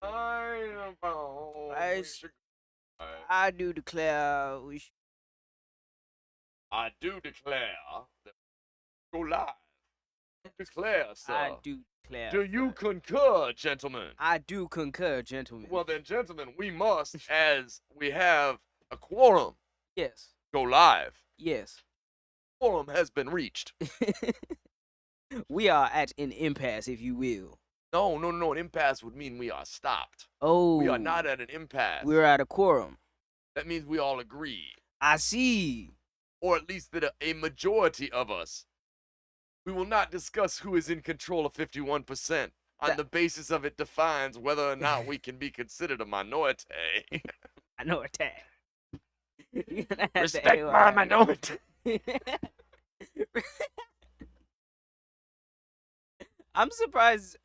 I, s- I do declare we should. I do declare that we go live. Declare, I sir. do declare. Do you sir. concur, gentlemen? I do concur, gentlemen. Well then, gentlemen, we must, as we have a quorum, Yes. go live. Yes. Quorum has been reached. We are at an impasse, if you will. No. An impasse would mean we are stopped. Oh. We are not at an impasse. We're at a quorum. That means we all agree. I see. Or at least that a majority of us. We will not discuss who is in control of 51%. On the basis of it defines whether or not we can be considered a minority. Minority. Respect my minority. I'm surprised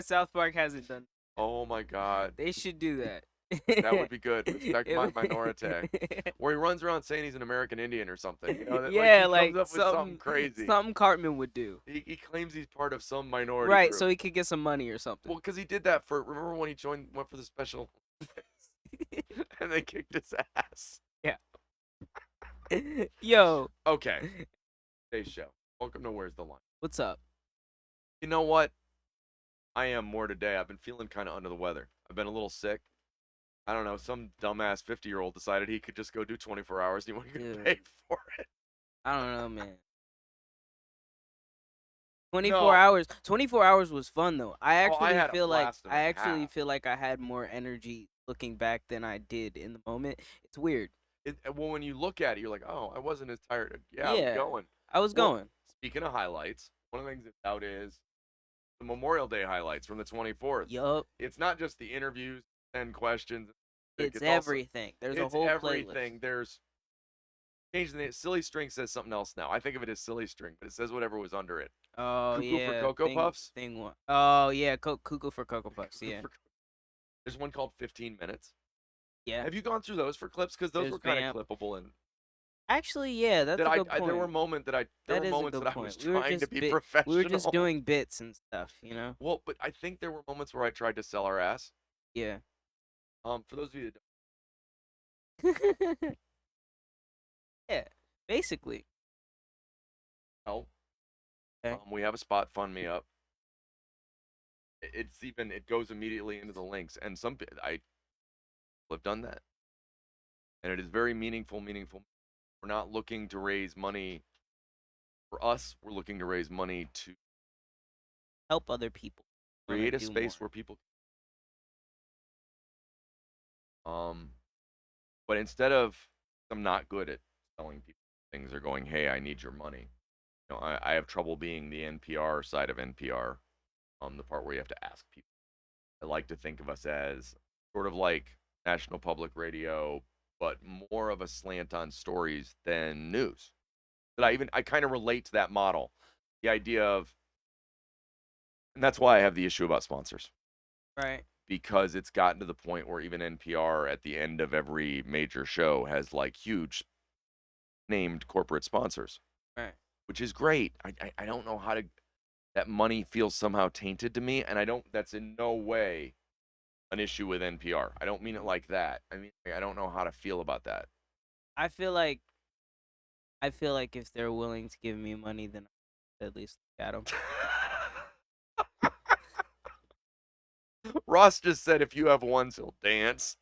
South Park hasn't done. Oh my god. They should do that. That would be good. Respect my minority. Where he runs around saying he's an American Indian or something. You know, that, yeah, he comes up with something crazy. Something Cartman would do. He claims he's part of some minority Right, group. so he could get some money or something. Well, because he did that for, remember when he went for the special and they kicked his ass. Yeah. Yo. Okay. Today's show. Welcome to Where's the Line. What's up? You know what? I am more today. I've been feeling kind of under the weather. I've been a little sick. I don't know. Some dumbass 50-year-old decided he could just go do 24 hours and he wasn't going to pay for it. I don't know, man. 24 hours. 24 hours was fun though. I actually feel like I had more energy looking back than I did in the moment. It's weird. Well, when you look at it, you're like, oh, I wasn't as tired. Yeah, I was going. I was going. Speaking of highlights, one of the things that's out is the Memorial Day highlights from the 24th. Yup. It's not just the interviews and questions. It's everything. There's a whole everything. playlist. There's changing the Silly String says something else now. I think of it as Silly String, but it says whatever was under it. Oh, Cuckoo yeah. for Cocoa Puffs? Thing one. Oh, yeah. Cuckoo for Cocoa Puffs, yeah. There's one called 15 Minutes. Yeah. Have you gone through those for clips? Because those were kind of clippable. And actually, yeah, that's a good point. There were moments that I was trying to be professional. We were just doing bits and stuff, you know? Well, but I think there were moments where I tried to sell our ass. Yeah. For those of you that don't. Yeah, basically. Oh. Okay. We have a spot, Fund Me Up. It goes immediately into the links, and I have done that, and it is very meaningful. We're not looking to raise money for us. We're looking to raise money to help other people. Create a space where people. But instead of, I'm not good at telling people things or going, hey, I need your money. You know, I have trouble being the NPR side of NPR, the part where you have to ask people. I like to think of us as sort of like National Public Radio, but more of a slant on stories than news. But I kind of relate to that model. The idea of, and that's why I have the issue about sponsors. Right. Because it's gotten to the point where even NPR at the end of every major show has like huge named corporate sponsors. Right. Which is great. I don't know how to, that money feels somehow tainted to me, and that's in no way an issue with NPR. I don't mean it like that. I mean, I don't know how to feel about that. I feel like if they're willing to give me money, then I'll at least look at them. Ross just said if you have ones, he'll dance.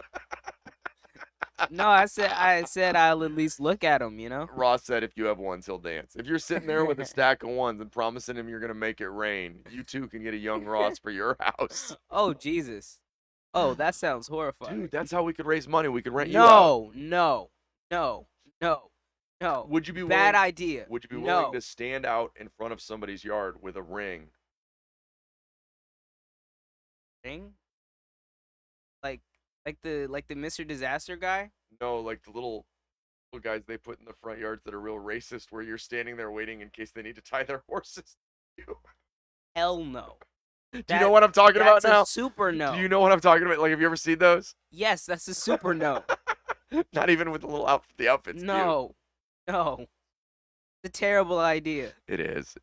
No, I said I'll at least look at them, you know? Ross said if you have ones, he'll dance. If you're sitting there with a stack of ones and promising him you're going to make it rain, you too can get a young Ross for your house. Oh, Jesus. Oh, that sounds horrifying. Dude, that's how we could raise money. We could rent you out. No. Would you be bad idea? Would you be willing to stand out in front of somebody's yard with a ring? Ring? Like the Mr. Disaster guy? No, like the little guys they put in the front yards that are real racist, where you're standing there waiting in case they need to tie their horses to you. Hell no. Do you know what I'm talking about now? That's a super no. Do you know what I'm talking about? Like, have you ever seen those? Yes, that's a super no. Not even with the little outfits. No. It's a terrible idea. It is.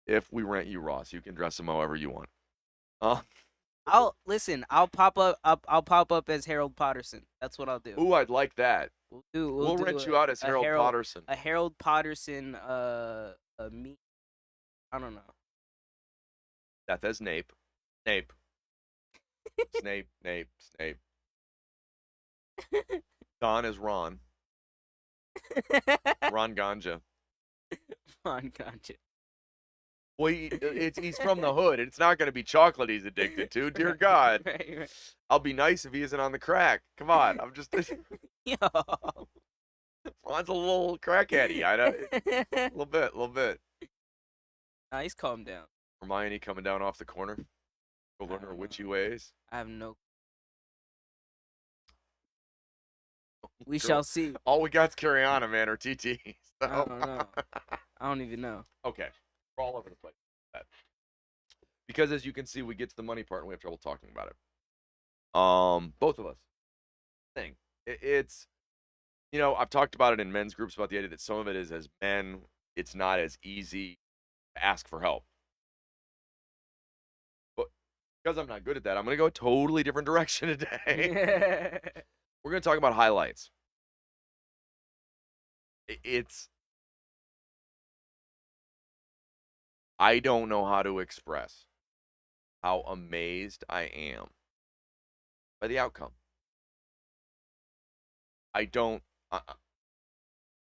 If we rent you, Ross, you can dress him however you want. I'll listen. I'll pop up. I'll pop up as Harold Potterson. That's what I'll do. Ooh, I'd like that. We'll We'll do rent you out as a Harold Potterson. Harold Potterson. Me. I don't know. Death as Snape. Snape. Snape. Snape. Snape. Don is Ron. Ron Ganja. Ron Ganja. Well, he's from the hood. It's not going to be chocolate he's addicted to. Dear God. Right. I'll be nice if he isn't on the crack. Come on. I'm just. Yo. Ron's a little crackheady. I know. A little bit. A little bit. Nice, calm down. Hermione coming down off the corner. Go learn her witchy ways. I have no. We shall see. All we got's Curiana, man, or TT. So. I don't know. I don't even know. Okay. We're all over the place. Because as you can see, we get to the money part and we have trouble talking about it. Both of us. Thing. It's, I've talked about it in men's groups about the idea that some of it is as men, it's not as easy to ask for help. But because I'm not good at that, I'm going to go a totally different direction today. We're going to talk about highlights. I don't know how to express how amazed I am by the outcome. I don't.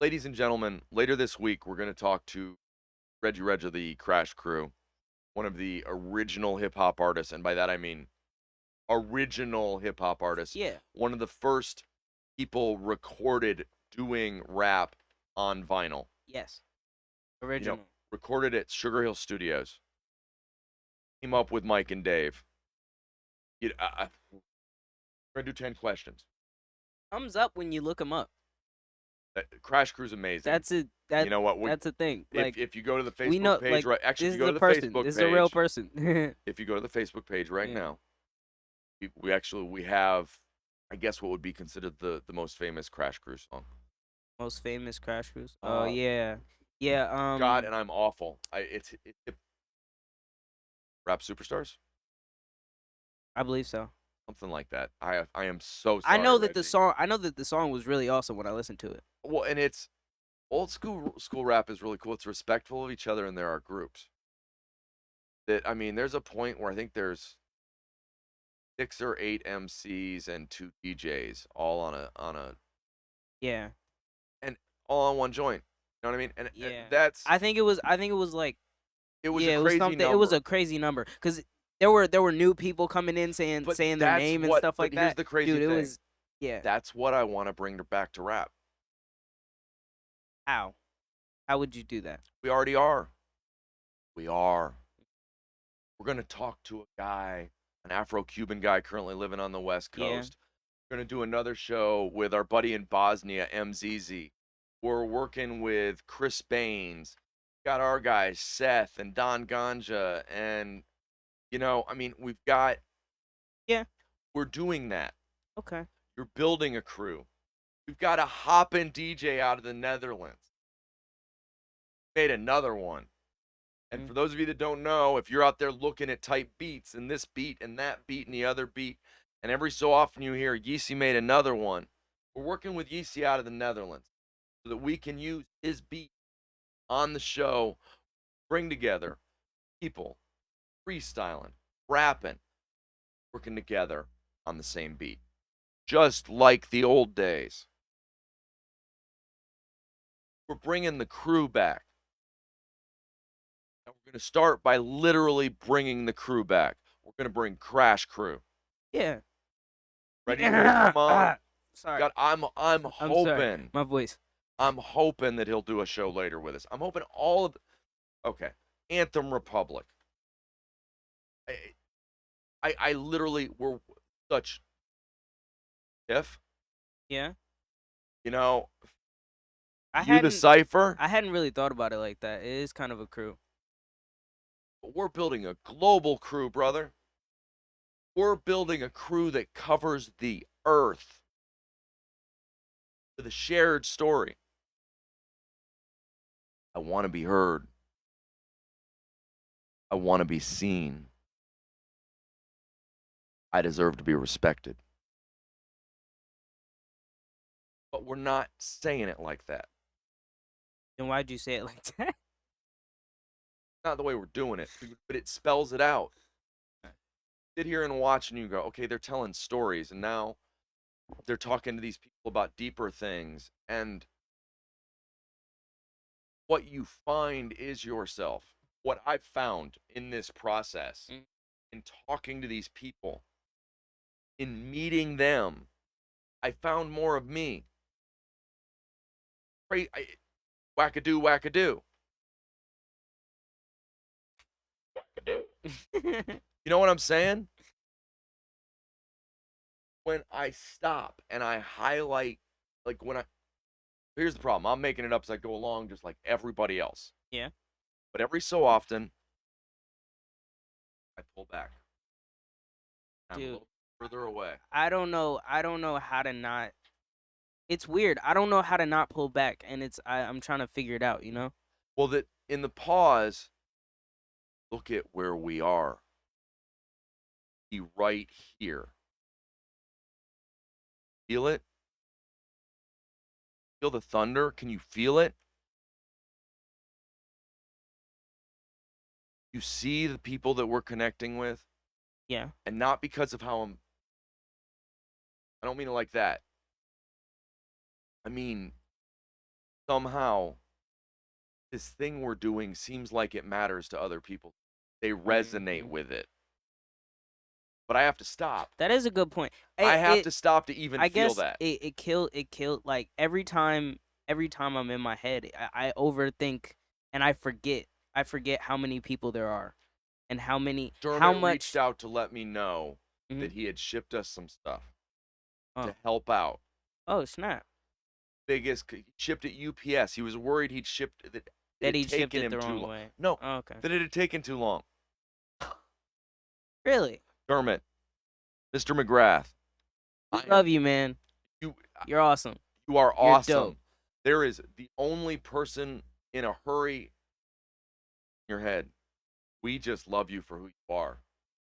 Ladies and gentlemen, later this week, we're going to talk to Reggie Reg of the Crash Crew, one of the original hip hop artists. And by that, I mean original hip hop artists. Yeah. One of the first people doing rap on vinyl. Yes. Original. Recorded at Sugar Hill Studios. Came up with Mike and Dave. We're going to do 10 questions. Thumbs up when you look them up. Crash Crew's amazing. You know what? That's a thing. If you go to the Facebook page, right? Actually, if you go to the person. Facebook this page, is a real person. If you go to the Facebook page right now, we have, I guess, what would be considered the most famous Crash Crew song. Most famous Crash Crews? Oh yeah, yeah. God, and I'm awful. It's Rap Superstars. I believe so. Something like that. I am so sorry. I know that Reggie. the song was really awesome when I listened to it. Well, and it's old school rap is really cool. It's respectful of each other, and there are groups. There's a point where I think there's 6 or 8 MCs and 2 DJs all on a yeah, and all on one joint. You know what I mean? And that's I think it was like it was a crazy number. It was a crazy number because there were new people coming in saying their name and stuff like that. Here's the crazy thing. It was That's what I want to bring back to rap. How would you do that? We already are. We are. We're going to talk to a guy, an Afro-Cuban guy currently living on the West Coast. We're going to do another show with our buddy in Bosnia, MZZ. We're working with Chris Baines. Got our guys, Seth and Don Ganja. And, we've got... Yeah. We're doing that. Okay. You're building a crew. We've got a hoppin' DJ out of the Netherlands. Made another one. And for those of you that don't know, if you're out there looking at type beats and this beat and that beat and the other beat, and every so often you hear Yeezy made another one, we're working with Yeezy out of the Netherlands so that we can use his beat on the show, bring together people freestyling, rapping, working together on the same beat, just like the old days. We're bringing the crew back. And we're going to start by literally bringing the crew back. We're going to bring Crash Crew. Yeah. Ready? Come on. Sorry. God, I'm hoping. Sorry. My voice. I'm hoping that he'll do a show later with us. I'm hoping all of. Okay. Anthem Republic. I literally were such. If. Yeah. The Cypher. I hadn't really thought about it like that. It is kind of a crew. But we're building a global crew, brother. We're building a crew that covers the earth with a shared story. I want to be heard. I want to be seen. I deserve to be respected. But we're not saying it like that. Then why'd you say it like that? Not the way we're doing it, but it spells it out. Sit here and watch, and you go, okay, they're telling stories, and now they're talking to these people about deeper things. And what you find is yourself. What I've found in this process, Mm. in talking to these people, in meeting them, I found more of me. Wackadoo, wackadoo. You know what I'm saying? When I stop and I highlight, like when I, here's the problem. I'm making it up as I go along, just like everybody else. Yeah. But every so often, I pull back. I'm a Dude, little further away. I don't know. I don't know how to not. It's weird. I don't know how to not pull back, and I'm trying to figure it out. You know. Well, that in the pause, look at where we are. Be right here. Feel it? Feel the thunder? Can you feel it? You see the people that we're connecting with? Yeah. And not because of how I don't mean it like that. I mean, somehow, this thing we're doing seems like it matters to other people. They resonate Mhm. with it. But I have to stop. That is a good point. I have It to stop to even I feel guess that. it killed like every time I'm in my head, I overthink and I forget how many people there are and how Dermot reached much. out to let me know Mhm. that he had shipped us some stuff Oh. to help out. Oh, snap. Biggest shipped at UPS. He was worried he'd shipped that it That had he shipped taken it him the too wrong long. way. No, Oh, okay. that it had taken too long. Really? Dermot, Mr. McGrath, We I am love you, man. you. You're awesome. You are You're dope. awesome. There is the only person in a hurry in your head. We just love you for who you are.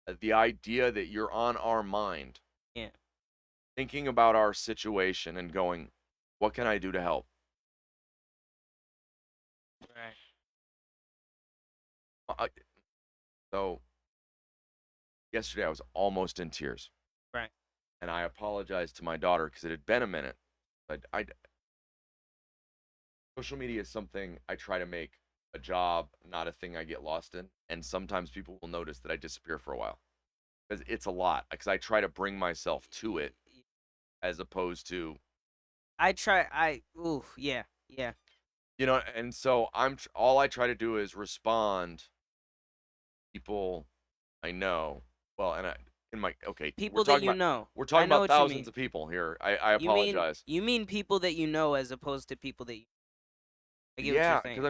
The idea that you're on our mind, Yeah. thinking about our situation and going, what can I do to help? Right. I, so yesterday I was almost in tears, Right. and I apologized to my daughter because it had been a minute. Social media is something I try to make a job, not a thing I get lost in. And sometimes people will notice that I disappear for a while because it's a lot. Because I try to bring myself to it as opposed to, I try. Ooh. Yeah. Yeah. and so all I try to do is respond to people I know. Well, and in my okay, People that you know. I know what you thousands mean. of people here. I You mean apologize. you mean people that you know as opposed to people that I get what you're Yeah, because saying.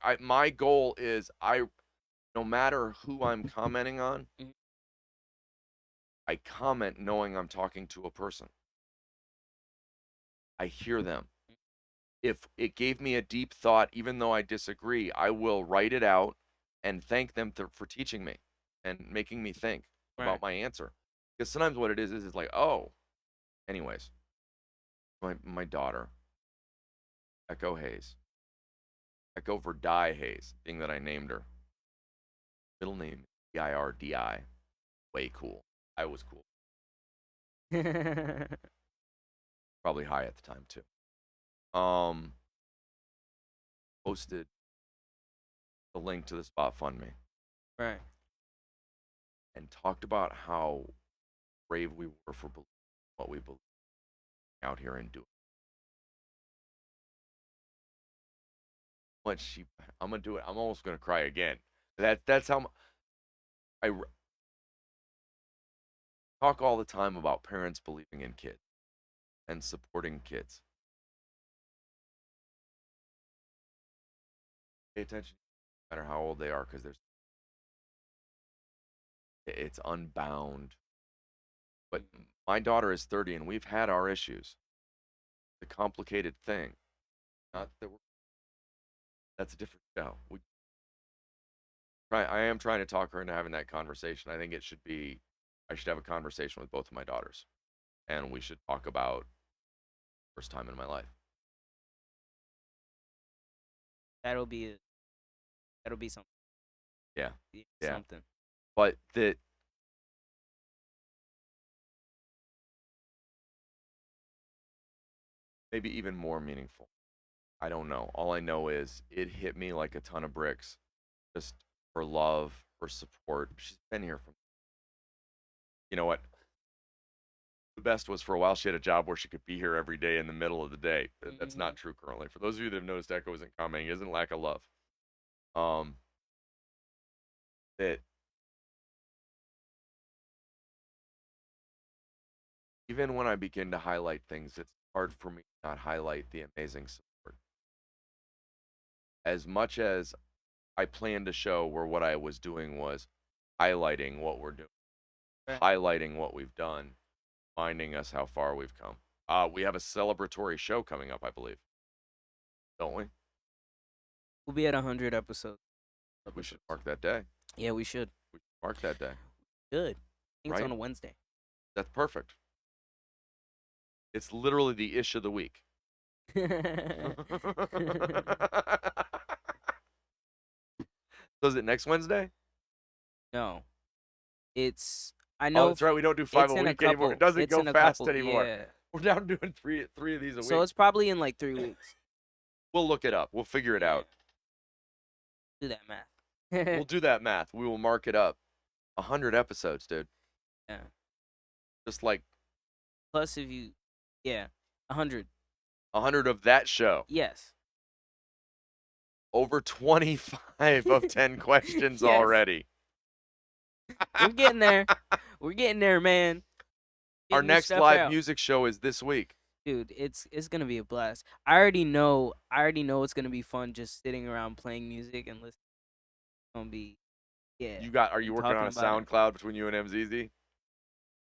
I mean, my goal is no matter who I'm commenting on, Mhm. I comment knowing I'm talking to a person. I hear them. If it gave me a deep thought, even though I disagree, I will write it out and thank them for teaching me and making me think Right. about my answer. Because sometimes what it is like, oh, anyways, my daughter, Echo Hayes, Echo Verdi Hayes, being that I named her. Middle name Dirdi. Way cool. I was cool. Probably high at the time too. Um, Posted the link to the Spot Fund Me Right. and talked about how brave we were for what we believe out here and doing. What she, I'm gonna do it. I'm almost gonna cry again. That's how I talk all the time about parents believing in kids and supporting kids. Pay attention, no matter how old they are, because it's unbound. But my daughter is 30, and we've had our issues. The complicated thing, not that that's a different show. I am trying to talk her into having that conversation. I think it should be I should have a conversation with both of my daughters, and we should talk about first time in my life. That'll be that'll be something. Yeah, yeah. Something. But that maybe even more meaningful. I don't know. All I know is it hit me like a ton of bricks. Just for love, for support. She's been here from. You know what? The best was for a while she had a job where she could be here every day in the middle of the day. That's not true currently. For those of you that have noticed Echo isn't coming, it isn't lack of love. That even when I begin to highlight things, it's hard for me to not highlight the amazing support. As much as I planned a show where what I was doing was highlighting what we're doing, highlighting what we've done, reminding us how far we've come. We have a celebratory show coming up, I believe. Don't we? We'll be at 100 episodes. We should mark that day. Yeah, we should. We should mark that day. Good. I think it's on a Wednesday. That's perfect. It's literally the ish of the week. So is it next Wednesday? No. I know. Oh, that's right. We don't do 5 a week anymore. It doesn't go fast anymore. Yeah. We're now doing three of these a week. So it's probably in like 3 weeks. We'll look it up. We'll figure it out. Do that math. We'll do that math. We will mark it up. 100 episodes, dude. Yeah. Just like. Plus, if you, 100. 100 of that show. Yes. Over 25 of 10 questions already. We're getting there. We're getting there, man. Our next live music show is this week. Dude, it's gonna be a blast. I already know it's gonna be fun just sitting around playing music and listening. It's gonna be, Are you working on a SoundCloud between you and MZZ?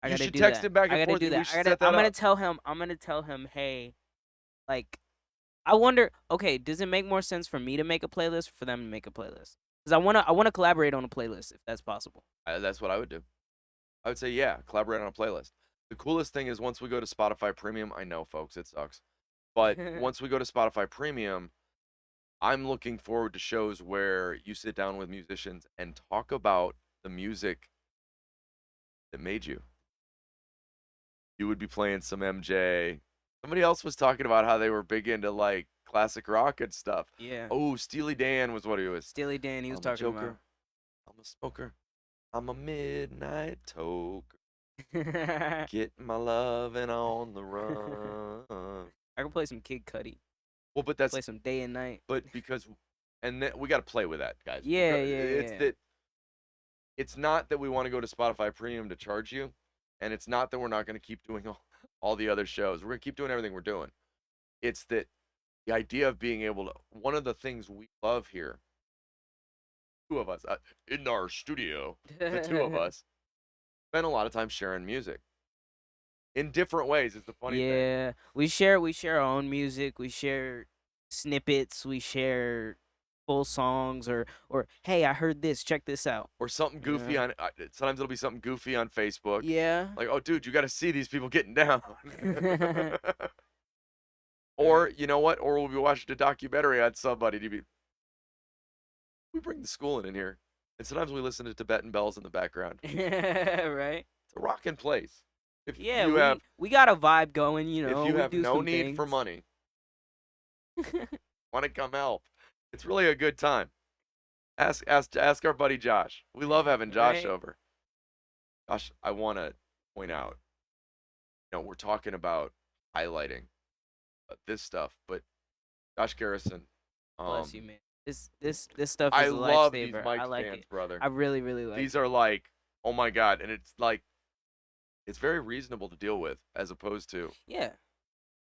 You should text him back and forth. I'm gonna tell him, hey, like, I wonder. Okay, does it make more sense for me to make a playlist or for them to make a playlist? Because I wanna collaborate on a playlist if that's possible. That's what I would do. I would say, yeah, collaborate on a playlist. The coolest thing is once we go to Spotify Premium, I know, folks, it sucks. But once we go to Spotify Premium, I'm looking forward to shows where you sit down with musicians and talk about the music that made you. You would be playing some MJ. Somebody else was talking about how they were big into like classic rock and stuff. Yeah. Oh, Steely Dan was what he was. Steely Dan, he was talking about. I'm a smoker. I'm a midnight toker. Getting my lovin' on the run. I can play some Kid Cudi. Well, but that's play some Day and Night. But because, and then we got to play with that, guys. Yeah. It's not that we want to go to Spotify Premium to charge you, and it's not that we're not going to keep doing all the other shows. We're going to keep doing everything we're doing. It's that the idea of being able to. One of the things we love here, two of us in our studio, the two of us spend a lot of time sharing music in different ways. Is the funny thing. Yeah, we share our own music. We share snippets. We share full songs, or hey, I heard this. Check this out. Or something goofy on. Sometimes it'll be something goofy on Facebook. Yeah. Like, oh, dude, you got to see these people getting down. Or you know what? Or we'll be watching a documentary on somebody. We bring the schooling in here, and sometimes we listen to Tibetan bells in the background. Right. It's a rocking place. We got a vibe going, you know. If you have no need for money, want to come help, it's really a good time. Ask our buddy Josh. We love having Josh over. Josh, I want to point out, we're talking about highlighting this stuff, but Josh Garrison. Bless you, man. This stuff is I a love these lifesaver. mic I like stands, it, brother. I really, really like. These are like, oh my god, and it's like, it's very reasonable to deal with, as opposed to. Yeah.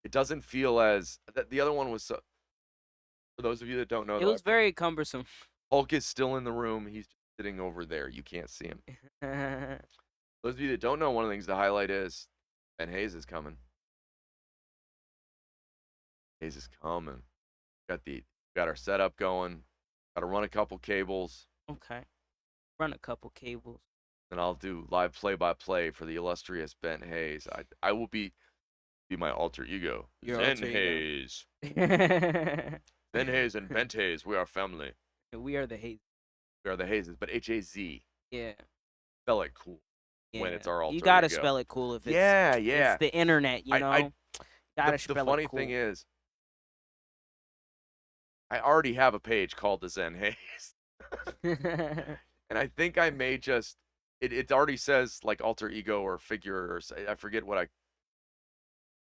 It doesn't feel as the other one was. For those of you that don't know, it was very cumbersome. Hulk is still in the room. He's just sitting over there. You can't see him. Those of you that don't know, one of the things to highlight is Ben Hayes is coming. Hayes is coming. Got our setup going. Got to run a couple cables. Okay. Run a couple cables. and I'll do live play-by-play for the illustrious Ben Hayes. I will be my alter ego, Your Zen alter Hayes. ego. Ben Hayes and Bent Hayes, we are family. We are the hate. We are the Hayes, but H-A-Z. Yeah, Spell it cool when yeah. it's our You alter gotta ego. spell it cool if Yeah, it's yeah. the internet. You I know, gotta the spell it funny thing cool. is, I already have a page called the Zen Hayes, and I think I may just it already says like alter ego or figure or I forget what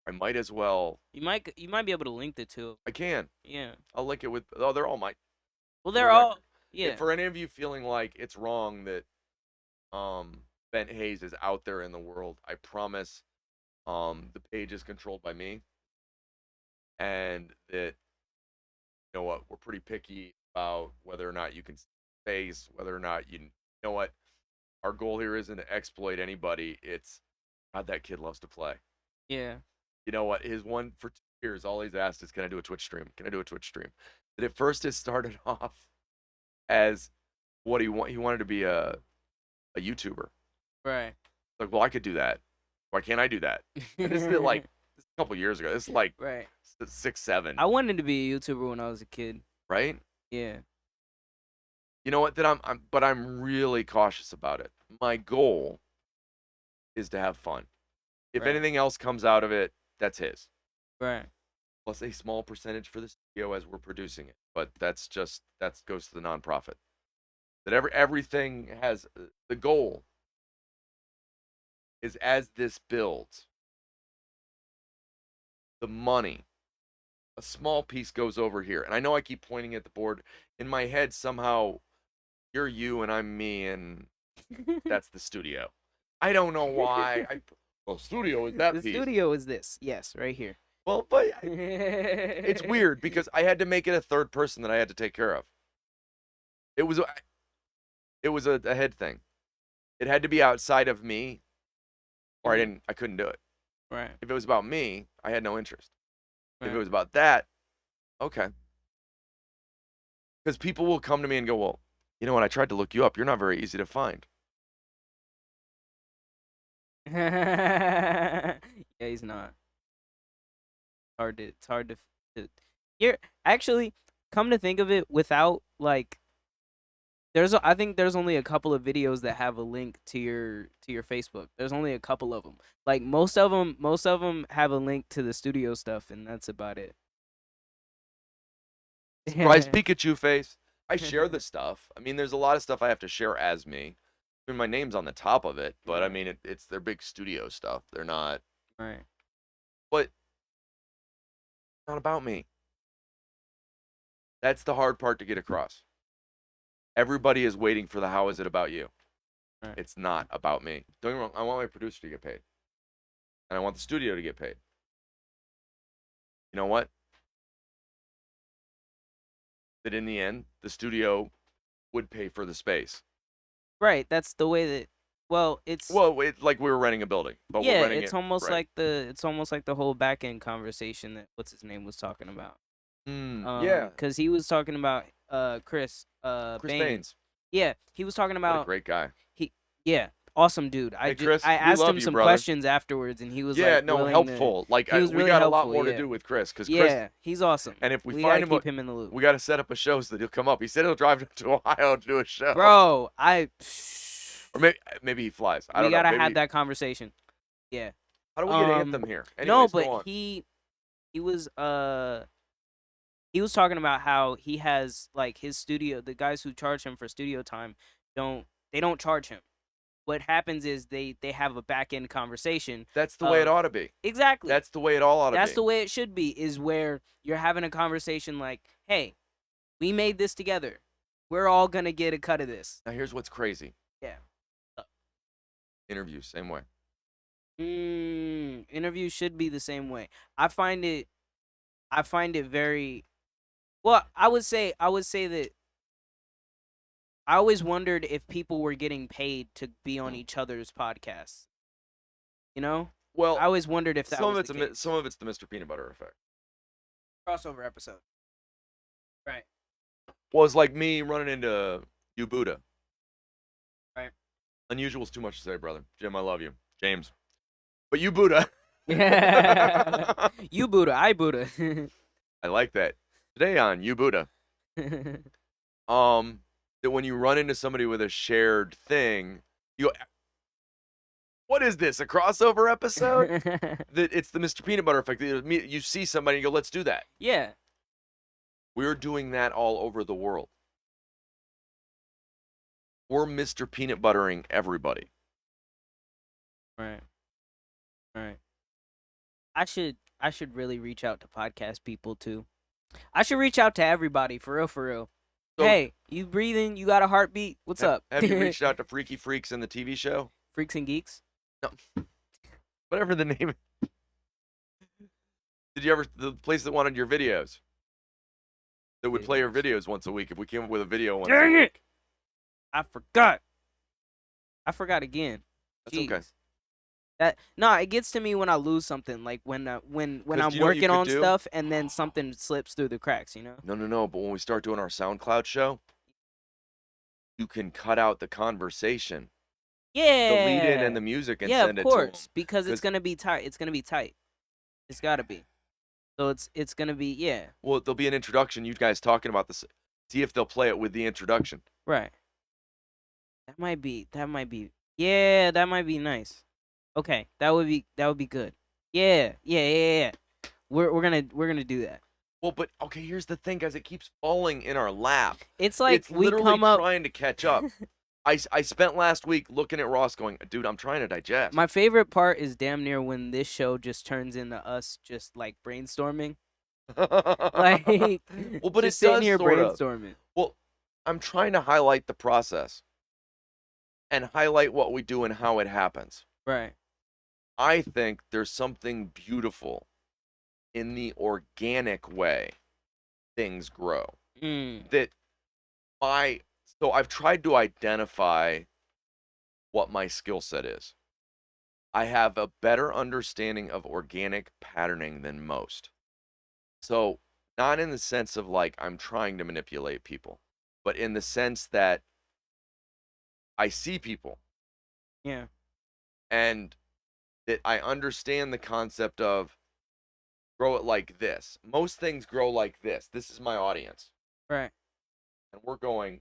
I might as well. You might be able to link the two. I can. Yeah. I'll link it with. Oh, they're all my Well, for the they're all. record. If Yeah. for any of you feeling like it's wrong that Bent Hayes is out there in the world, I promise the page is controlled by me, and that you know what, we're pretty picky about whether or not you can face, whether or not you know what, our goal here isn't to exploit anybody. It's God, that kid loves to play. Yeah. You know what, his one for 2 years, all he's asked is, can I do a Twitch stream? Can I do a Twitch stream? And at first it started off as what he wanted to be a YouTuber. Right. Like, well, I could do that. Why can't I do that? And this is like this is a couple years ago. This is like Right. 6, 7, I wanted to be a YouTuber when I was a kid. right? Yeah. You know what? That but I'm really cautious about it. My goal is to have fun. If Right. anything else comes out of it, that's his. Right. Plus a small percentage for the studio as we're producing it. But that goes to the nonprofit. That everything has the goal is as this builds, the money, a small piece goes over here. And I know I keep pointing at the board. In my head, somehow you're you and I'm me, and that's the studio. I don't know why. Well, studio is that The piece. studio is this. Yes, right here. Well, but it's weird because I had to make it a third person that I had to take care of. It was a head thing. It had to be outside of me, or I couldn't do it. Right. If it was about me, I had no interest. If it Right. was about that, okay. Because people will come to me and go, well, you know what? I tried to look you up. You're not very easy to find. Yeah, he's not. It's hard to you're actually come to think of it without like I think there's only a couple of videos that have a link to your Facebook. There's only a couple of them. Like most of them have a link to the studio stuff and that's about it. Surprise Pikachu face. I share the stuff. I mean, there's a lot of stuff I have to share as me. I mean, my name's on the top of it, but I Right. mean, it's their big studio stuff. They're not, Right. but not about me. That's the hard part to get across. Everybody is waiting for the how is it about you. Right. It's not about me. Don't get me wrong. I want my producer to get paid, and I want the studio to get paid. You know what? That in the end, the studio would pay for the space. Right, that's the way that well, it's Well, it's like we were renting a building, but we're yeah, renting it right. it's almost like the whole back end conversation that what's his name was talking about. Yeah, Cause he was talking about Chris Chris Baines. Baines. Yeah, he was talking What a about great guy. he yeah, awesome dude. Hey, Chris, I we asked love him you, some brother. questions afterwards and he was Yeah, like no, willing helpful. Like he was we really got a lot helpful, more to yeah. do with Chris because Chris, Yeah, he's awesome. and if we We find gotta him, keep him in the loop. we got to set up a show so that he'll come up. He said he'll drive to Ohio to do a show. Bro, Or maybe he flies. I we don't know. gotta Maybe, have that conversation. Yeah. how do we get Anthem here? No, Anyways, but go on. he was he was talking about how he has like his studio, the guys who charge him for studio time don't charge him. What happens is they have a back end conversation. That's the way it of- ought to be. Exactly. That's the way it all ought to That's be. the way it should be, is where you're having a conversation like, hey, we made this together. We're all gonna get a cut of this. Now here's what's crazy. Yeah. Interviews, same way. Interviews should be the same way. I find it very well, I would say that I always wondered if people were getting paid to be on each other's podcasts. You know? Well, I always wondered if that some was of it's the case. some of it's the Mr. Peanut Butter effect. Crossover episode. Right. Well, it's like me running into you, Buddha. Right. Unusual is too much to say, brother. Jim, I love you. James. But you Buddha. You Buddha, I Buddha. I like that. Today on You Buddha. That when you run into somebody with a shared thing, you go, what is this? A crossover episode? That it's the Mr. Peanut Butter effect. You see somebody and you go, let's do that. Yeah. We're doing that all over the world. We're Mr. Peanut Buttering everybody. Right. Right. I should really reach out to podcast people too. I should reach out to everybody for real, for real. So, Hey, you breathing? You got a heartbeat? What's up? Have you reached out to Freaky Freaks in the TV show? Freaks and Geeks? No. Whatever the name. Did you ever, the place that wanted your videos? That would play your videos once a week if we came up with a video once a week. I forgot. I forgot again. That's Jeez. okay. It gets to me when I lose something, like when I'm working on stuff and then something slips through the cracks, you know? No. But when we start doing our SoundCloud show, you can cut out the conversation. Yeah. The lead in and the music and send it to them. Yeah, of course, because it's gonna be tight. It's gonna be tight. It's gotta be. So it's gonna be, yeah. Well, there'll be an introduction. You guys talking about this. See if they'll play it with the introduction. Right. That might be. Yeah, that might be nice. Okay, that would be good. Yeah. We're gonna do that. Well, but okay, here's the thing, guys. It keeps falling in our lap. It's like it's literally trying to catch up. I spent last week looking at Ross going, dude, I'm trying to digest. My favorite part is damn near when this show just turns into us just like brainstorming. Like, well, but just it sitting does here sort brainstorming. Well, I'm trying to highlight the process and highlight what we do and how it happens. Right. I think there's something beautiful in the organic way things grow. So I've tried to identify what my skill set is. I have a better understanding of organic patterning than most. So not in the sense of like I'm trying to manipulate people, but in the sense that I see people. Yeah. And that I understand the concept of grow it like this. Most things grow like this. This is my audience. Right. And we're going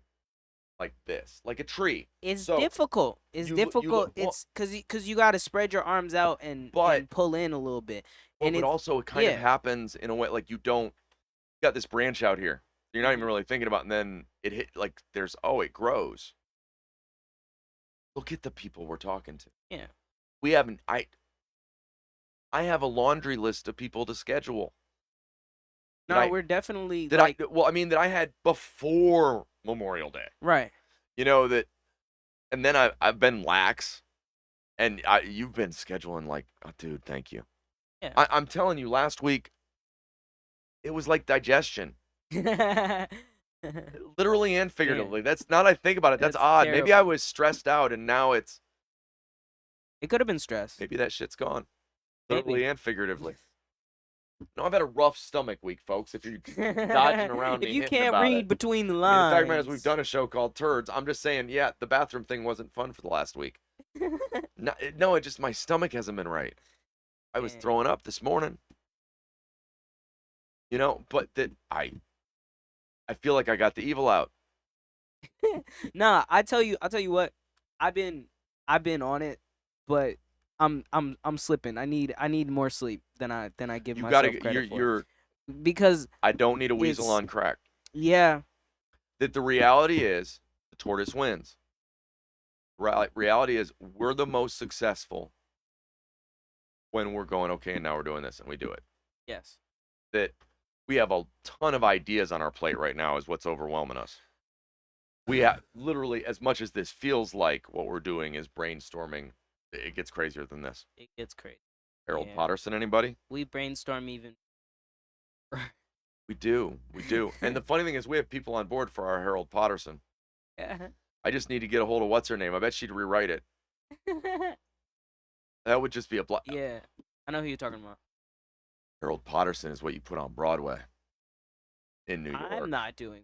like this, like a tree. It's difficult. It's difficult. It's because you got to spread your arms out and pull in a little bit. Well, but also it kind of happens in a way like you got this branch out here. You're not even really thinking about it, and then it hit like it grows. Look at the people we're talking to. Yeah. We haven't I have a laundry list of people to schedule. No, we're definitely that I had before Memorial Day. Right. You know that, and then I've been lax, and you've been scheduling like, oh, dude, thank you. Yeah. I'm telling you, last week, it was like digestion. Literally and figuratively. That's not I think about it. That's odd. Terrible. Maybe I was stressed out, and now it could have been stress. Maybe that shit's gone. Literally and figuratively. No, I've had a rough stomach week, folks. If you're dodging around if me, you can't read between the lines. lines. The fact is, we've done a show called Turds. I'm just saying, yeah, the bathroom thing wasn't fun for the last week. No, it just my stomach hasn't been right. I was throwing up this morning. You know, but that I feel like I got the evil out. Nah, I tell you what. I've been on it, but I'm slipping. I need more sleep than I give myself credit for. Because I don't need a weasel on crack. Yeah. That the reality is the tortoise wins. Reality is we're the most successful when we're going, okay, and now we're doing this, and we do it. Yes. That we have a ton of ideas on our plate right now is what's overwhelming us. We have literally, as much as this feels like what we're doing is brainstorming, it gets crazier than this. It gets crazy. Harold Potterson, anybody? We brainstorm even. We do. And the funny thing is we have people on board for our Harold Potterson. Yeah. I just need to get a hold of what's her name. I bet she'd rewrite it. That would just be a Yeah. I know who you're talking about. Harold Potterson is what you put on Broadway in New York. I'm not doing.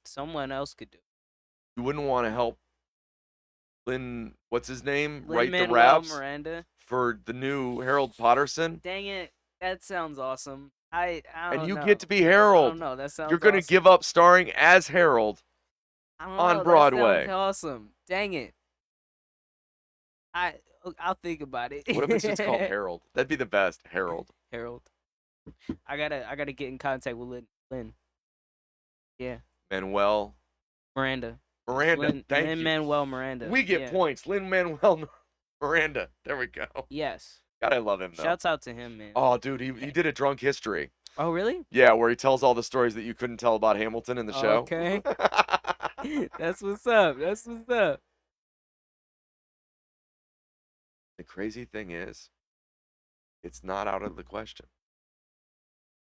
Someone else could do. You wouldn't want to help Lin, what's his name? Lin Write the Manuel raps Miranda. for the new Harold Potterson, Dang it, that sounds awesome. I and don't you get know. to be I don't Harold. know. That You're sounds gonna awesome. give up starring as Harold I don't on know. That sounds Broadway. awesome. Dang it. I I'll think about What if it's just called it. Harold? That'd be the best, Harold. Harold. I gotta get in contact with Lynn. Yeah. Manuel Miranda. It's Miranda. Thank Lynn you. Manuel Miranda. We get Yeah. points. Lin Manuel Miranda. There we go. Yes. God, I love him though. Shouts out to him, man. Oh, dude, he did a drunk history. Oh, really? Yeah, where he tells all the stories that you couldn't tell about Hamilton in the show. Okay. That's what's up. That's what's up. The crazy thing is, it's not out of the question.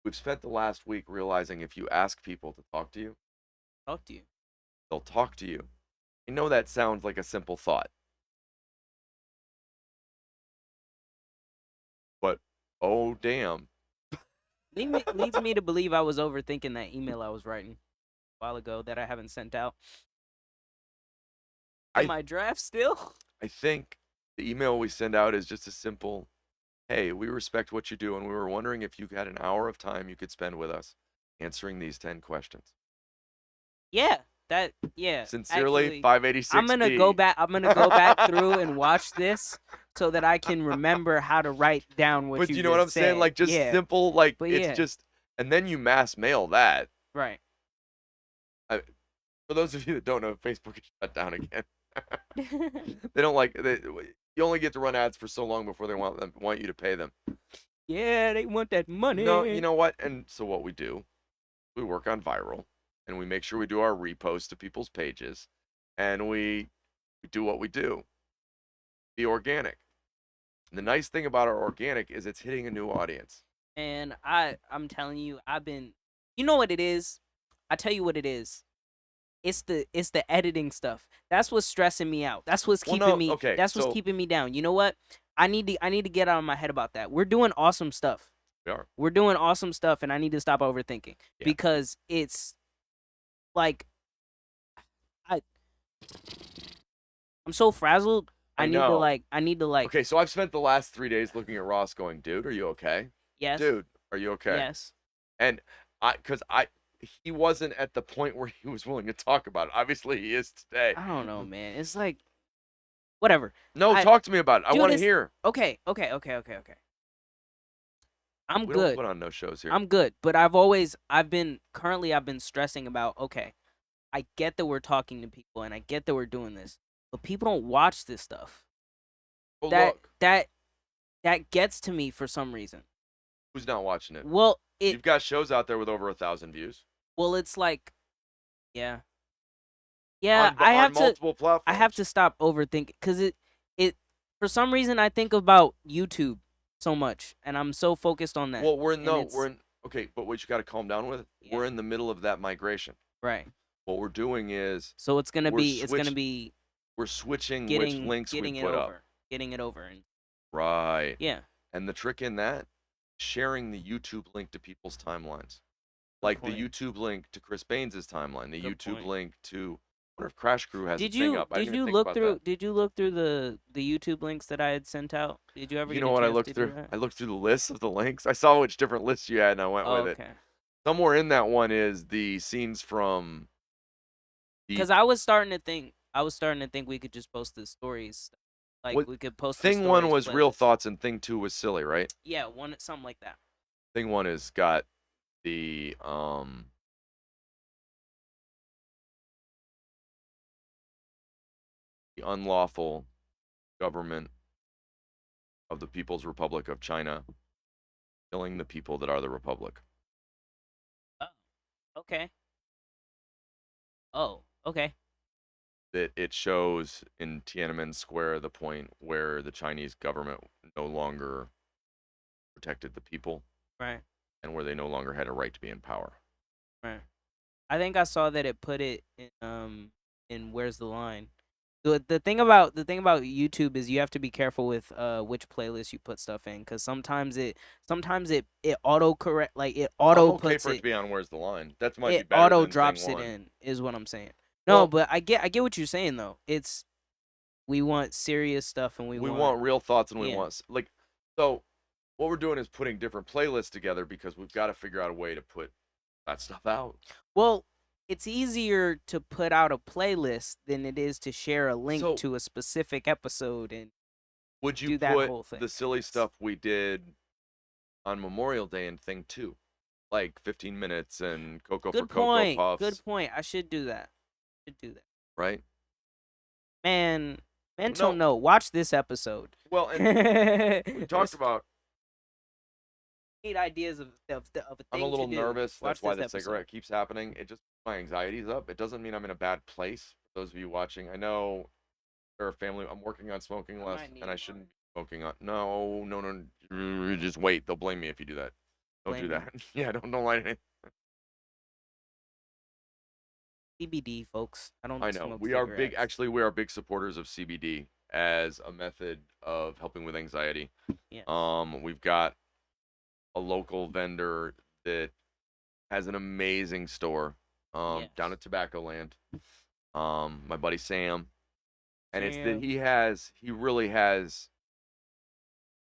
We've spent the last week realizing if you ask people to talk to you, Talk to you. they'll talk to you. I know that sounds like a simple thought, but oh damn. Leads me to believe I was overthinking that email I was writing a while ago that I haven't sent out. In I my draft still? I think the email we send out is just a simple, hey, we respect what you do, and we were wondering if you had an hour of time you could spend with us answering these 10 questions. Yeah. Yeah. Sincerely, Actually, 586 I'm gonna go back. I'm gonna go back through and watch this so that I can remember how to write down what But you you know what I'm just saying? said. Like, just Yeah. simple, like, But it's yeah. just, and then you mass mail that. Right. For those of you that don't know, Facebook is shut down again. They don't like, you only get to run ads for so long before they want you to pay them. Yeah, they want that money. No, you know what? And so what we do, we work on viral, and we make sure we do our repost to people's pages, and we do what we do. Be organic. And the nice thing about our organic is it's hitting a new audience. And I'm telling you, you know what it is? I tell you what it is. It's the editing stuff. That's what's stressing me out. That's what's Well, keeping no, me okay, that's what's so keeping me down. You know what? I need to get out of my head about that. We're doing awesome stuff. we are. We're doing awesome stuff, and I need to stop overthinking Yeah. because it's like I I'm so frazzled. I know. I need to like Okay, so I've spent the last 3 days looking at Ross going, dude, are you okay? yes. Dude, are you okay? Yes. And he wasn't at the point where he was willing to talk about it. Obviously, he is today. I don't know, man. It's like whatever. No, I- talk to me about it. I Dude, want to it's- hear. Okay. I'm We good. don't put on no shows here. I'm good, but I've been stressing about, okay, I get that we're talking to people and I get that we're doing this, but people don't watch this stuff. Oh, That look, that gets to me for some reason. who's not watching it? Well, You've got shows out there with over 1,000 views. it's like yeah. Yeah, on, on multiple platforms. I have to stop overthinking cuz it for some reason I think about YouTube so much and I'm so focused on that. Well, it's- we're in. Okay, but what you got to calm down with? Yeah. We're in the middle of that migration. Right. What we're doing is So it's going to We're be we're switching which getting links getting we it put over. up. Getting it over and Right. yeah. And the trick in that, sharing the YouTube link to people's timelines. Good Like point. the YouTube link to Chris Baines' timeline, the Good YouTube point. link to I wonder if Crash Crew has Did a thing you up. I did didn't you even think look about through that. did you look through the YouTube links that I had sent out? Did you ever You get know a what I chance looked to do through? that? I looked through the list of the links. I saw which different lists you had and I went Oh, with it. okay. Somewhere in that one is the scenes from the Because I was starting to think we could just post the stories. Like What- we could post the thing one stories was real playlist. thoughts and thing two was silly, right? Yeah, something like that. Thing one has got the unlawful government of the People's Republic of China killing the people that are the republic. Okay. Oh, okay. That it shows in Tiananmen Square the point where the Chinese government no longer protected the people Right. and where they no longer had a right to be in power. Right. I think I saw that it put it in Where's the Line. The thing about YouTube is you have to be careful with which playlist you put stuff in because sometimes it auto correct like it auto I'm okay puts for it it to be on Where's the Line. That's might be it better auto than drops thing it one. in is what I'm saying. No, Well- but I get what you're saying though. It's We want serious stuff, and we We want want real thoughts, and we yeah. want like so. What we're doing is putting different playlists together because we've got to figure out a way to put that stuff out. Well, it's easier to put out a playlist than it is to share a link So, to a specific episode and would you do that put whole thing, the I silly guess. stuff we did on Memorial Day in thing two, like 15 minutes and Cocoa for Good Cocoa point. Good Puffs, point. I should do that. Should do that. right? Man, mental No, note. Watch this episode. well, and we talked There's about. 8 ideas of a I'm a thing to little do. nervous. Watch That's why this the episode. cigarette keeps happening. It just my anxiety's up. It doesn't mean I'm in a bad place. For those of you watching, I know there are family. I'm working on smoking I less, might and need I one. shouldn't be smoking on. No, no, no. Just wait. They'll blame me if you do that. Don't do Blame me. that. Yeah, don't light it. CBD, folks. I don't I know. smoke We are big. cigarettes. Actually, we are big supporters of CBD as a method of helping with anxiety. Yes. We've got a local vendor that has an amazing store Yes. down at Tobacco Land. My buddy Sam, and it's that Sam. he really has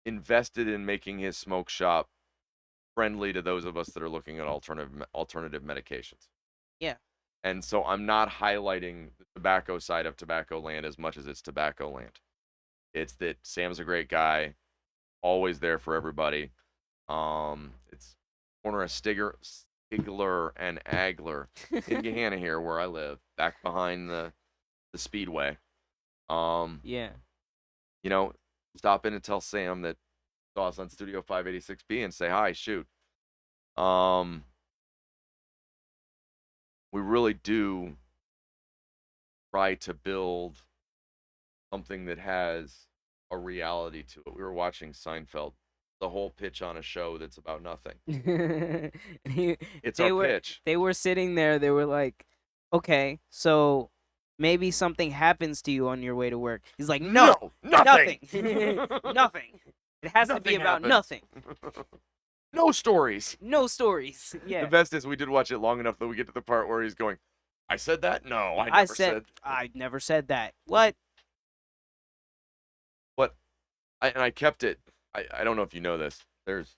invested in making his smoke shop friendly to those of us that are looking at alternative medications. Yeah. And so I'm not highlighting the tobacco side of Tobacco Land as much as it's Tobacco Land. It's that Sam's a great guy, always there for everybody. It's corner of Stigler and Agler in Gahanna here, where I live, back behind the Speedway. Um, Yeah. you know, stop in and tell Sam that saw us on Studio 586B and say hi. Shoot. Um, we really do try to build something that has a reality to it. We were watching Seinfeld, the whole pitch on a show that's about nothing. He- It's they our were pitch. they were sitting there. They were like, "Okay, so maybe something happens to you on your way to work." He's like, "No, No, nothing. nothing, nothing. It has to be Nothing about happens. nothing. No stories. No stories." The Yeah, best is we did watch it long enough that we get to the part where he's going, I said that? No, I I never said said. I never said that. What? But I kept it. I don't know if you know this. There's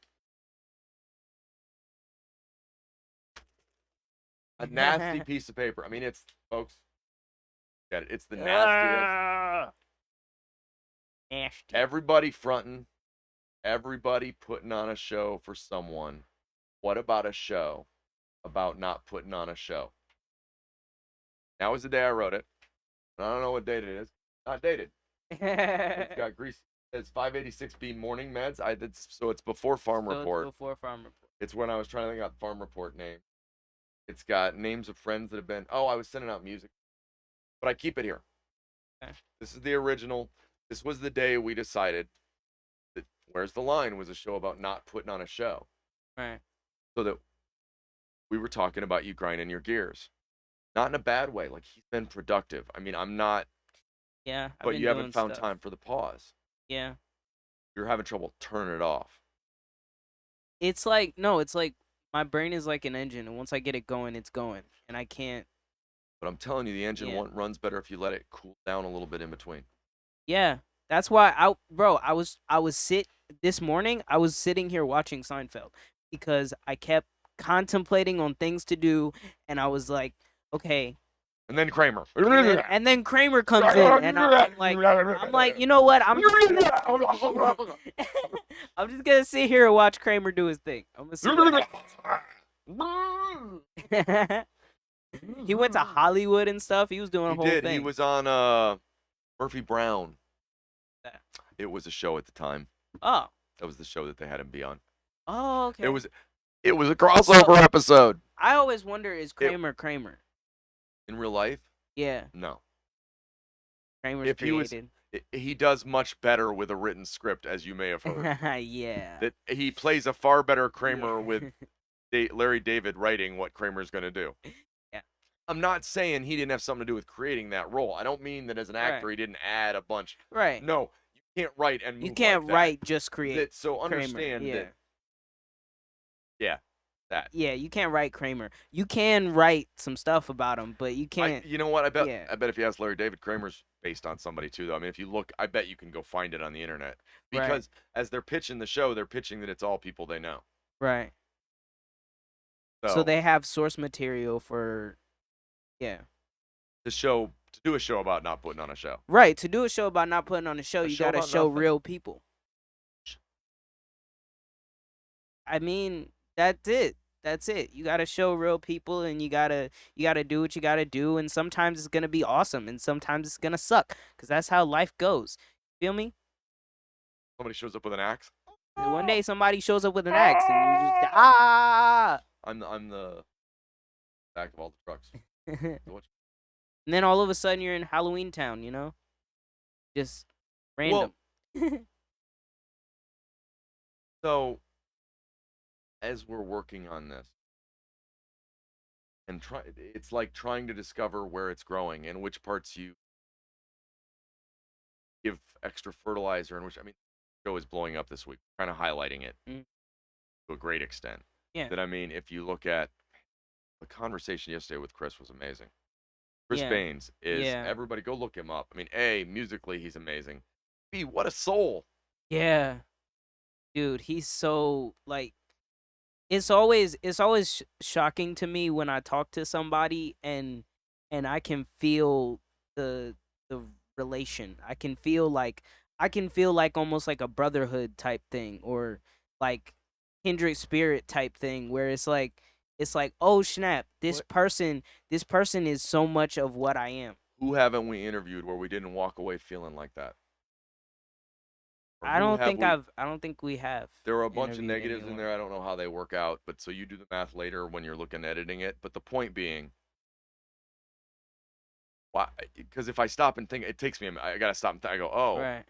a nasty piece of paper. I mean, it's, folks, get it. It's the nastiest. Ah, nasty. Everybody fronting, everybody putting on a show for someone. What about a show about not putting on a show? Now was the day I wrote it. I don't know what date it is. Not dated. It's got grease. It's 586B morning meds. So it's before Farm So it's Report. before Farm Report. It's when I was trying to think out Farm Report name. It's got names of friends that have been. Oh, I was sending out music, but I keep it here. Okay. This is the original. This was the day we decided that Where's the Line was a show about not putting on a show. Right. So that we were talking about you grinding your gears. Not in a bad way. Like, he's been productive. I mean, I'm not, Yeah, I've but been you haven't doing found stuff. time for the pause. Yeah. You're having trouble turning it off. It's like no, it's like my brain is like an engine, and once I get it going, it's going, and I can't. But I'm telling you, the engine Yeah. runs better if you let it cool down a little bit in between. Yeah, that's why I was this morning. I was sitting here watching Seinfeld because I kept contemplating on things to do, and I was like, okay. And then Kramer. And then Kramer comes in, and I'm like, you know what? I'm just gonna sit here and watch Kramer do his thing. I'm gonna see what happens. He went to Hollywood and stuff. He was doing a He whole did. thing. He was on Murphy Brown. That- It was a show at the time. Oh. That was the show that they had him be on. Oh, okay. It was a crossover episode. I always wonder, is Kramer Kramer? In real life? Yeah, No. Kramer's If he was, created. he does much better with a written script, as you may have heard. Yeah. That he plays a far better Kramer Yeah. with Larry David writing what Kramer's going to do. Yeah. I'm not saying he didn't have something to do with creating that role. I don't mean that as an actor he didn't add a bunch. Right. No, you can't write and move You can't like that. write, just create. So Kramer. understand Yeah. that. Yeah, that. Yeah, you can't write Kramer. You can write some stuff about him, but you can't. You know what? I bet. Yeah. I bet if you ask Larry David, Kramer's based on somebody too, though. I mean, if you look, I bet you can go find it on the internet Right. because as they're pitching the show, they're pitching that it's all people they know. Right. So So they have source material for yeah. to do a show about not putting on a show, Right. To do a show about not putting on a show, a you show got to about show nothing. real people. I mean, that's it. That's it. You got to show real people and you got to do what you got to do and sometimes it's going to be awesome and sometimes it's going to suck cuz that's how life goes. Feel me? Somebody shows up with an axe. One day somebody shows up with an axe and you just ah. I'm the back of all the trucks. And So what- then all of a sudden you're in Halloween Town, you know? Just random. Well, so as we're working on this and it's like trying to discover where it's growing and which parts you give extra fertilizer and which I mean, the show is blowing up this week, kind of highlighting it Mm, to a great extent. yeah. That I mean, if you look at the conversation yesterday with Chris was amazing. Chris Yeah. Baines is Yeah. everybody go look him up. I mean, A, musically he's amazing. B, what a soul. Yeah. Dude, he's so like it's always shocking to me when I talk to somebody and I can feel the relation. I can feel like almost like a brotherhood type thing or like kindred spirit type thing where it's like oh snap What? this person is so much of what I am. Who haven't we interviewed where we didn't walk away feeling like that? Or I who don't have think we? I don't think we have There are a bunch of interviewed negatives in anyone. there. I don't know how they work out, but so you do the math later when you're looking at editing it. But the point being, why? Because if I stop and think, it takes me. I gotta stop and think. I go, oh, Right.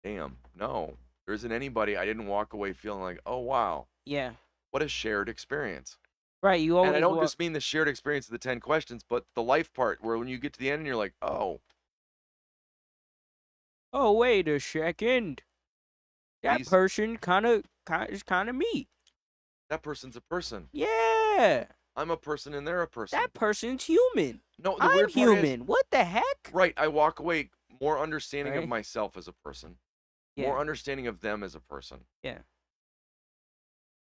damn, no, there isn't anybody. I didn't walk away feeling like, oh wow, Yeah. what a shared experience. Right, you And I always don't walk. just mean the shared experience of the 10 questions, but the life part where when you get to the end and you're like, oh, Oh, wait a second. That these person kind of me. that person's a person. Yeah. I'm a person and they're a person. That person's human. No, the I'm weird part is, human. What the heck? right, I walk away more understanding of Right? myself as a person, Yeah. more understanding of them as a person. Yeah.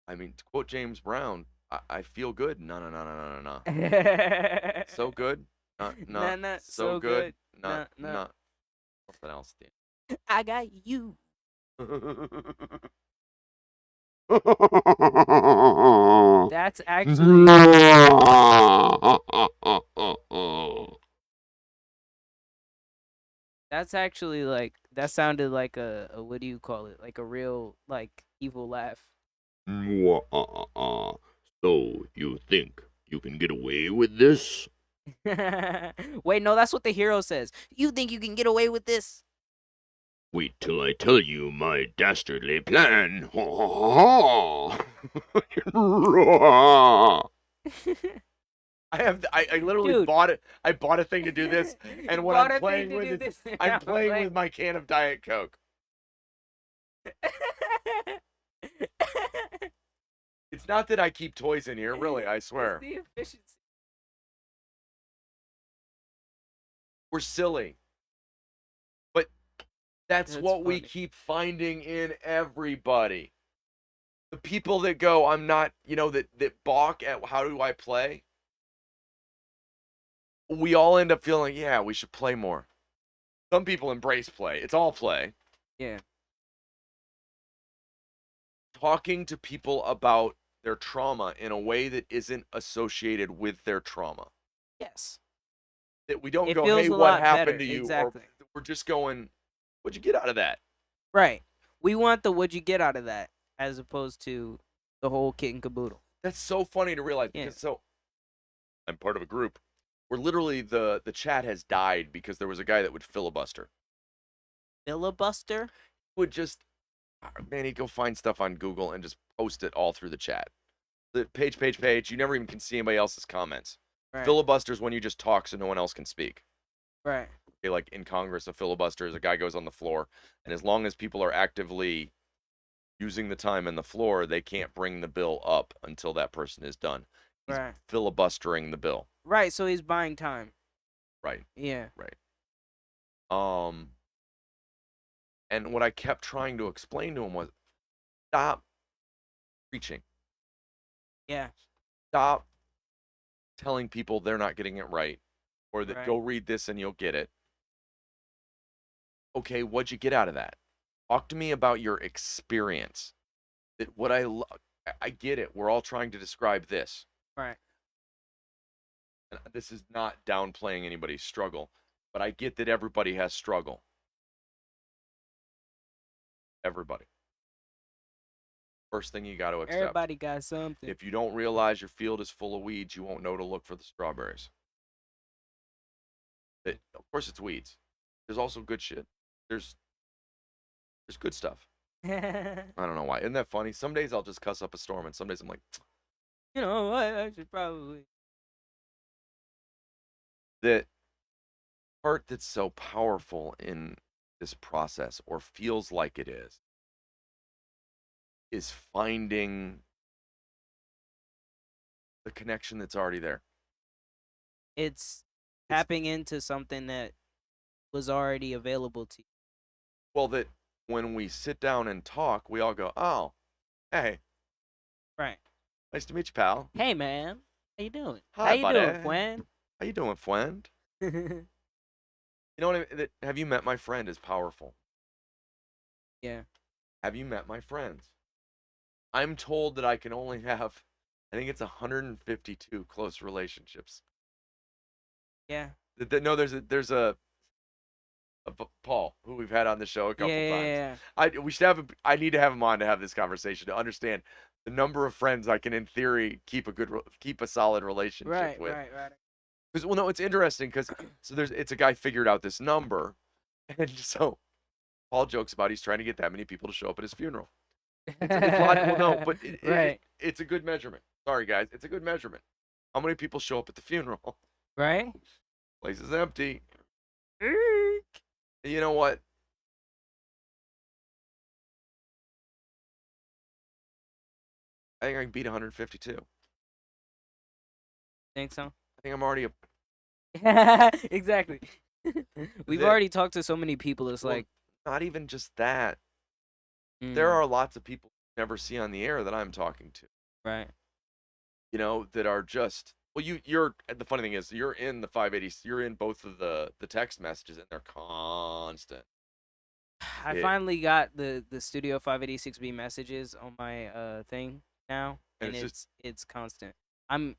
I mean, to quote James Brown, I feel good. No, no, no, no, no, no, no. So good. Not, Nah, not nah, so so good. good. Not, Nah, nah. not. Something else, I got you. Dan. That's actually that's actually like that sounded like a what do you call it? Like a real like evil laugh. So you think you can get away with this? Wait, no, that's what the hero says. You think you can get away with this? Wait till I tell you my dastardly plan. I literally Dude. bought it. I bought a thing to do this, and when Bought I'm a thing playing to with do it, this. I'm playing like- with my can of Diet Coke. It's not that I keep toys in here, really. I swear. It's the efficiency. We're silly, but that's That's what we funny. keep finding in everybody. The people that go, I'm not, that balk at how do I play. We all end up feeling, yeah, we should play more. Some people embrace play. It's all play. Yeah. Talking to people about their trauma in a way that isn't associated with their trauma. Yes. That we don't It go, feels hey, a what lot happened better. to you? Exactly. Or we're just going, what'd you get out of that? Right. We want the what'd you get out of that as opposed to the whole kit and caboodle. That's so funny to realize Yeah. because I'm part of a group where literally the chat has died because there was a guy that would filibuster. Filibuster? Would just man, he'd go find stuff on Google and just post it all through the chat. The page. You never even can see anybody else's comments. Right. Filibusters when you just talk so no one else can speak. Right. Okay, like in Congress, a filibuster is a guy goes on the floor, and as long as people are actively using the time on the floor, they can't bring the bill up until that person is done. He's Right. filibustering the bill. Right. So he's buying time. Right. Yeah. Right. Um, and what I kept trying to explain to him was, stop preaching. Yeah. Stop telling people they're not getting it right, or that Right. go read this and you'll get it. Okay, what'd you get out of that? Talk to me about your experience. That what I get it. We're all trying to describe this. Right. And this is not downplaying anybody's struggle, but I get that everybody has struggle. Everybody. First thing you got to accept. Everybody got something. If you don't realize your field is full of weeds, you won't know to look for the strawberries. Of course, it's weeds. There's also good shit. There's good stuff. I don't know why. Isn't that funny? Some days I'll just cuss up a storm, and some days I'm like, You know what? I should probably. that part that's so powerful in this process, or feels like it is finding the connection that's already there. It's tapping into something that was already available to you. Well, that when we sit down and talk, we all go, oh, hey, Right. nice to meet you, pal. Hey, man. How you doing? Hi, How you buddy. doing, friend? How you doing, friend? You know what I mean? Have you met my friend is powerful. Yeah. Have you met my friends? I'm told that I can only have, I think it's 152 close relationships. Yeah. No, there's a Paul, who we've had on the show a couple times. I need to have him on to have this conversation to understand the number of friends I can, in theory, keep a solid relationship Right. with. Right. Right. Because, well, no, it's interesting because it's a guy figured out this number, and so Paul jokes about he's trying to get that many people to show up at his funeral. It's logical, no, but Right. it's a good measurement. Sorry, guys, it's a good measurement. How many people show up at the funeral? Right. Place is empty. You know what? I think I can beat 152. Think so? I think I'm already Exactly. We've That- already talked to so many people. It's well, like, not even just that. There mm, are lots of people you never see on the air that I'm talking to. right. You know, that are just, well, you're the funny thing is you're in the 580, you're in both of the text messages, and they're constant. I finally got the Studio 586B messages on my thing now, And and it's it's constant. I'm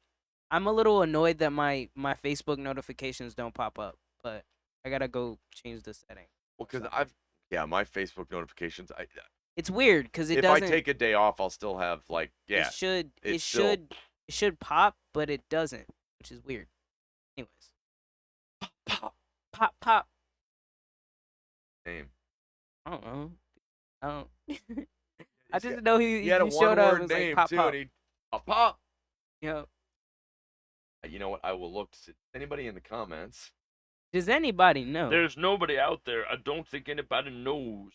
a little annoyed that my Facebook notifications don't pop up, but I gotta go change the setting. Well, because So my Facebook notifications, it's weird because it if I doesn't. take a day off, I'll still have, like, yeah, It should it's still it should pop, but it doesn't, which is weird. Anyways, pop pop. name. I don't know. I don't. I He's just got- know He had a he showed up. one-word And was name like pop too, pop. and he pop. You know, You know what? I will look to see anybody in the comments. does anybody know? There's nobody out there. I don't think anybody knows.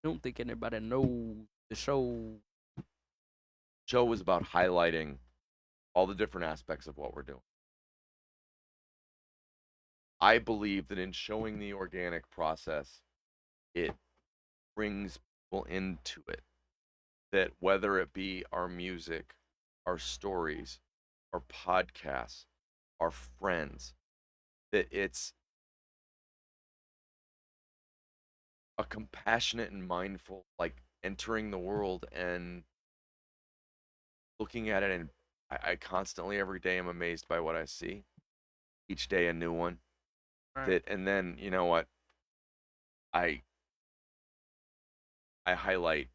I don't think anybody knows the show. Show was about highlighting all the different aspects of what we're doing. I believe that in showing the organic process, it brings people into it. That whether it be our music, our stories, our podcasts, our friends, that it's a compassionate and mindful, like, entering the world and looking at it. And I constantly, every day, am amazed by what I see. Each day a new one. Right. And then, you know what? I highlight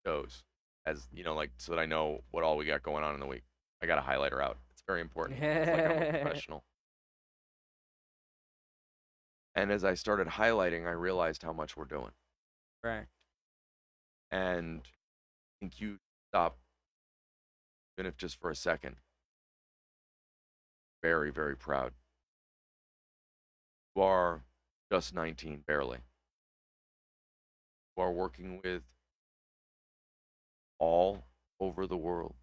those, as you know, like, so that I know what all we got going on in the week. I got a highlighter out. It's very important. It's like I'm a professional. And as I started highlighting, I realized how much we're doing. Right. And I think you stop, even if just for a second. Very, very proud. You are just 19, barely. You are working with all over the world.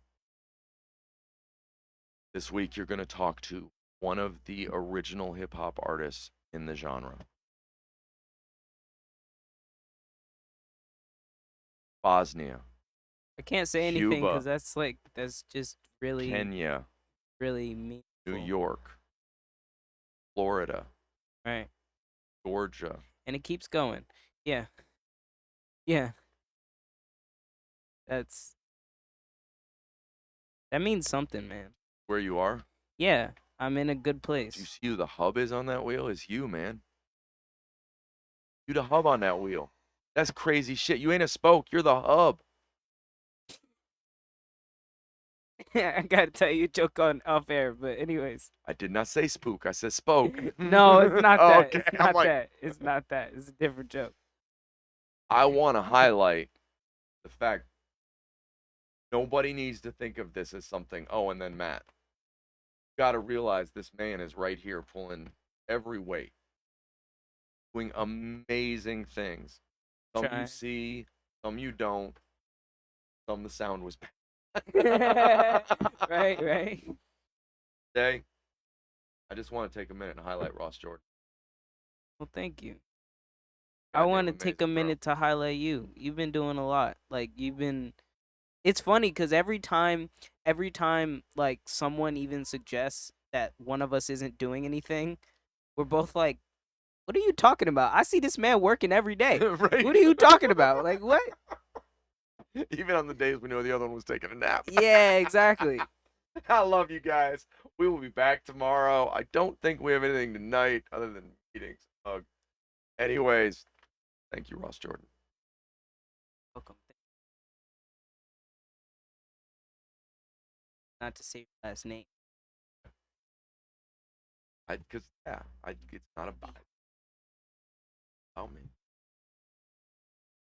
This week you're going to talk to one of the original hip hop artists in the genre. Bosnia, I can't say anything Cuba, because that's just really Kenya, really meaningful. New York, Florida, Right. Georgia. And it keeps going. Yeah. Yeah. That's that means something, man. Where you are? Yeah, I'm in a good Do you place. see who the hub is on that wheel? It's you, man. You the hub on that wheel. That's crazy shit. You ain't a spoke. You're the hub. I gotta tell you a joke on off air, but anyways. I did not say spook. I said spoke. No, it's not Oh, that. okay. It's I'm not like, that. It's not that. It's a different joke. I want to highlight the fact nobody needs to think of this as something. Oh, and then Matt. You got to realize this man is right here pulling every weight, doing amazing things. Some you Try. see, some you don't. Some the sound was Right, bad. right. Jay, I just want to take a minute and highlight Ross Jordan. Well, thank you. I Goddamn want to take a amazing, bro. minute to highlight you. You've been doing a lot. Like you've been. It's funny because every time, like someone even suggests that one of us isn't doing anything, we're both like, "What are you talking about? I see this man working every day. Right? What are you talking about? Like what?" Even on the days we know the other one was taking a nap. Yeah, exactly. I love you guys. We will be back tomorrow. I don't think we have anything tonight other than meetings. Anyways, thank you, Ross Jordan. Welcome. Not to say your last name. It's not about me.